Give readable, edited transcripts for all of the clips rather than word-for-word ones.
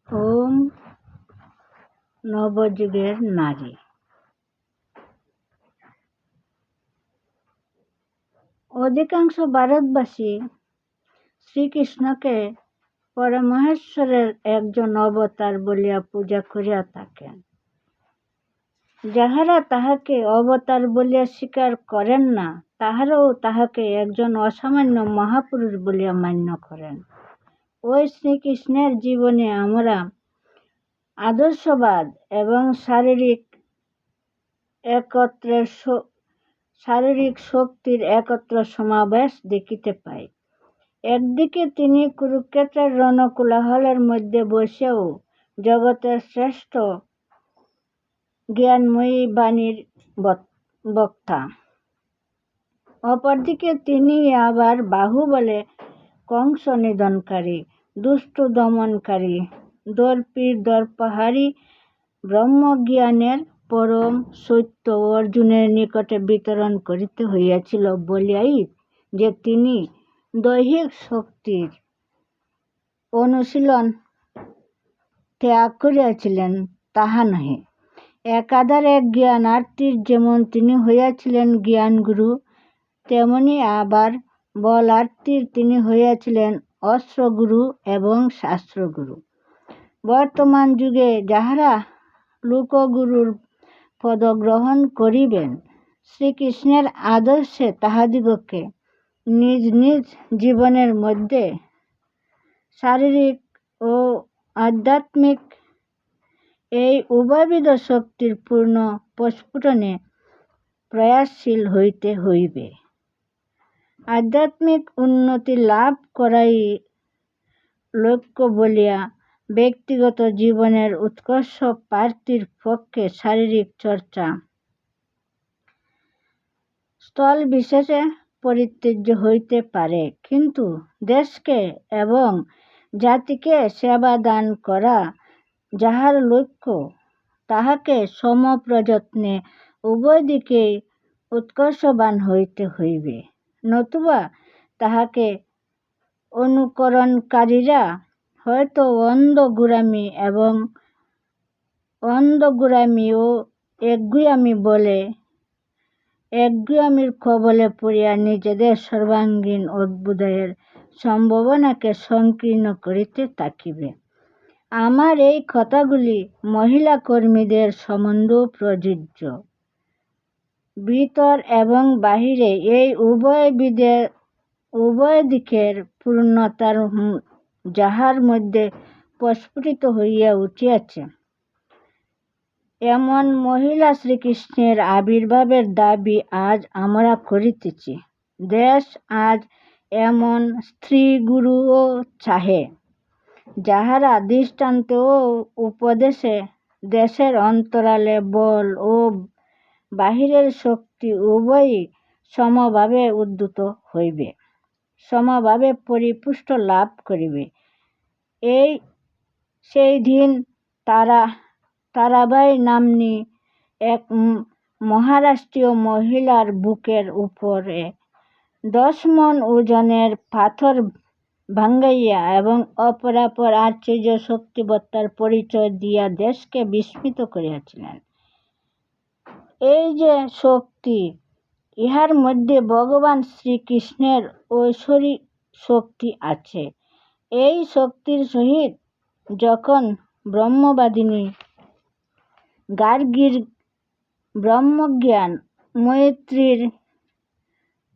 ওম নবযুগের নারী। অধিকাংশ ভারতবাসী শ্রীকৃষ্ণকে পরমেশ্বরের একজন অবতার বলিয়া পূজা করিয়া থাকেন। যাহারা তাহাকে অবতার বলিয়া স্বীকার করেন না, তাহারাও তাহাকে একজন অসামান্য মহাপুরুষ বলিয়া মান্য করেন। ওই শ্রীকৃষ্ণের জীবনে আমরা আদর্শবাদ এবং শারীরিক শক্তির একত্র সমাবেশ দেখিতে পাই। একদিকে তিনি কুরুক্ষেত্রের রণকোলাহলের মধ্যে বসেও জগতের শ্রেষ্ঠ জ্ঞানময়ী বাণীর বক্তা, অপরদিকে তিনি আবার বাহুবলে কংস নিধনকারী, দুষ্ট দমনকারী, দর্পহারী ব্রহ্মজ্ঞানের পরম সত্য অর্জুনের নিকটে বিতরণ করিতে হইয়াছিল বলিয়াই যে তিনি দৈহিক শক্তির অনুশীলন ত্যাগ করিয়াছিলেন তাহা নহে। একাধারে জ্ঞানার্থীর যেমন তিনি হইয়াছিলেন জ্ঞানগুরু, তেমনি আবার বলার্থীর তিনি হইয়াছিলেন অস্ত্রগুরু এবং শাস্ত্রগুরু। বর্তমান যুগে যাহারা লোকগুরুর পদ গ্রহণ করিবেন, শ্রীকৃষ্ণের আদর্শে তাহাদিগকে নিজ নিজ জীবনের মধ্যে শারীরিক ও আধ্যাত্মিক এই উভয়বিধ শক্তির পূর্ণ প্রস্ফুটনে প্রয়াসশীল হইতে হইবে। আধ্যাত্মিক উন্নতি লাভ করাই লক্ষ্য বলিয়া ব্যক্তিগত জীবনের উৎকর্ষ প্রাপ্তির পক্ষে শারীরিক চর্চা স্থল বিশেষে পরিত্যাজ্য হইতে পারে, কিন্তু দেশকে এবং জাতিকে সেবা দান করা যাহার লক্ষ্য, তাহাকে সমপ্রযত্নে উভয় দিকেই উৎকর্ষবান হইতে হইবে, নতুবা তাহাকে অনুকরণকারীরা হয়তো অন্ধগুরামি ও একগুয়ামির কবলে পড়িয়া নিজেদের সর্বাঙ্গীন অভ্যুদয়ের সম্ভাবনাকে সংকীর্ণ করিতে থাকিবে। আমার এই কথাগুলি মহিলা কর্মীদের সম্বন্ধেও প্রযোজ্য। ভিতর এবং বাহিরে এই উভয় দিকের পূর্ণতার যাহার মধ্যে প্রস্ফুটিত হইয়া উঠিয়াছে, এমন মহিলা শ্রীকৃষ্ণের আবির্ভাবের দাবী আজ আমরা করিতেছি। দেশ আজ এমন স্ত্রীগুরুও চাহে, যাহারা দৃষ্টান্তে ও উপদেশে দেশের অন্তরালে বল ও বাহিরের শক্তি উভয়ই সমভাবে উদ্যত হইবে, সমভাবে পরিপুষ্ট লাভ করিবে। সেই দিন তারাবাই নাম্নী এক মহারাষ্ট্রীয় মহিলার বুকের উপরে 10 মণ ওজনের পাথর ভাঙাইয়া এবং অপরাপর আশ্চর্য শক্তিবত্তার পরিচয় দিয়া দেশকে বিস্মিত করিয়াছিলেন। এই যে শক্তি, ইহার মধ্যে ভগবান শ্রীকৃষ্ণের ঐশ্বরিক শক্তি আছে। এই শক্তির সহিত যখন ব্রহ্মবাদিনী গার্গীর ব্রহ্মজ্ঞান, মৈত্রীর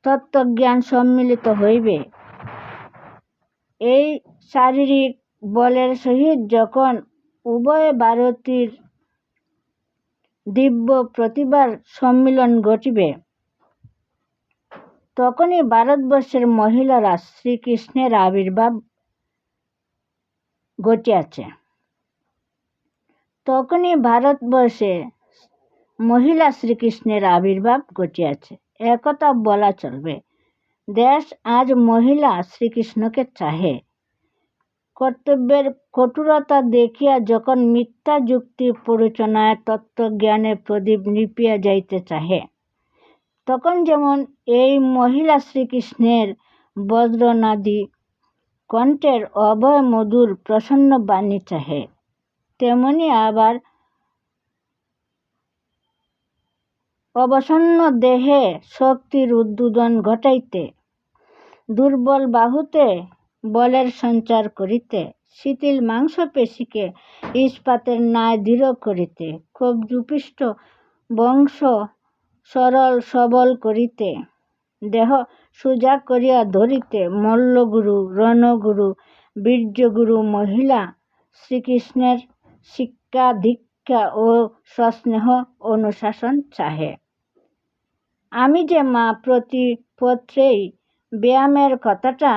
তত্ত্বজ্ঞান সম্মিলিত হইবে, এই শারীরিক বলের সহিত যখন উভয় ভারতীর দিব্য প্রতিভার সম্মিলন ঘটিবে, তখনই ভারতবর্ষের মহিলারা শ্রীকৃষ্ণের আবির্ভাব ঘটিয়াছে। তখনই ভারতবর্ষে মহিলা শ্রীকৃষ্ণের আবির্ভাব ঘটিয়াছে, একথা বলা চলবে। দেশ আজ মহিলা শ্রীকৃষ্ণকে চাহে। কর্তব্যের কঠোরতা দেখিয়া যখন মিথ্যা যুক্তি প্ররোচনায় তত্ত্বজ্ঞানের প্রদীপ নিভিয়া যাইতে চাহে, তখন যেমন এই মহিলা শ্রীকৃষ্ণের বজ্রনাদী কণ্ঠের অভয় মধুর প্রসন্ন বাণী চাহে। তেমনি আবার অবসন্ন দেহে শক্তির উদ্বোধন ঘটাইতে, দুর্বল বাহুতে বলের সঞ্চার করিতে, শিথিল মাংসপেশিকে ইস্পাতের ন্যায় দৃঢ় করিতে, কব্জুপিষ্ট বংশ সরল সবল করিতে, দেহ সোজা করিয়া ধরিতে মল্লগুরু, রণগুরু, বীর্যগুরু মহিলা শ্রীকৃষ্ণের শিক্ষা দীক্ষা ও সস্নেহ অনুশাসন চাহে। আমি যে মা প্রতি পত্রেই ব্যায়ামের কথাটা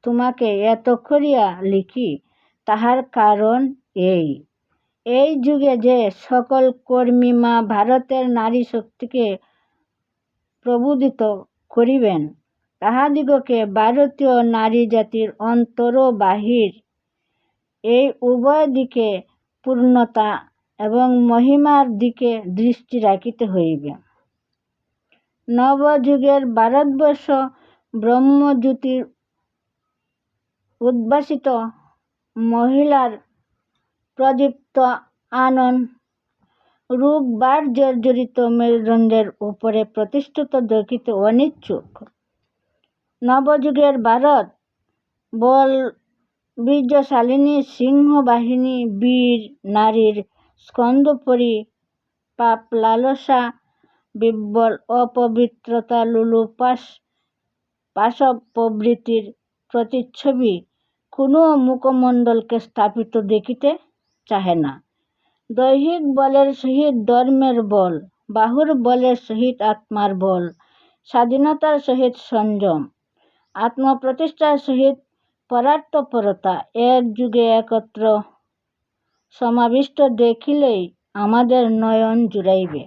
তোমাকে এত করিয়া লিখি, তাহার কারণ এই যুগে যে সকল কর্মী মা ভারতের নারী শক্তিকে প্রবুদিত করিবেন, তাহাদিগকে ভারতীয় নারী জাতির অন্তর ও বাহির এই উভয় দিকে পূর্ণতা এবং মহিমার দিকে দৃষ্টি রাখিতে হইবে। নবযুগের ভারতবর্ষ ব্রহ্মজ্যোতির উদ্ভাসিত মহিলার প্রদীপ্ত আনন্দ রূপ বার জর্জরিত মেরুদণ্ডের উপরে প্রতিষ্ঠিত দেখিতে অনিচ্ছুক। নবযুগের ভারত বল বীর্যশালিনী সিংহবাহিনী বীর নারীর স্কন্ধপরি পাপ লালসা বিব্বল অপবিত্রতা লুলুপাস পাশব প্রবৃত্তির প্রতিচ্ছবি কোনো মুখমণ্ডলকে স্থাপিত দেখিতে চাহে না। দৈহিক বলের সহিত ধর্মের বল, বাহুর বলের সহিত আত্মার বল, স্বাধীনতার সহিত সংযম, আত্মপ্রতিষ্ঠার সহিত পরার্থপরতা এক যুগে একত্র সমাবিষ্ট দেখিলেই আমাদের নয়ন জুড়াইবে।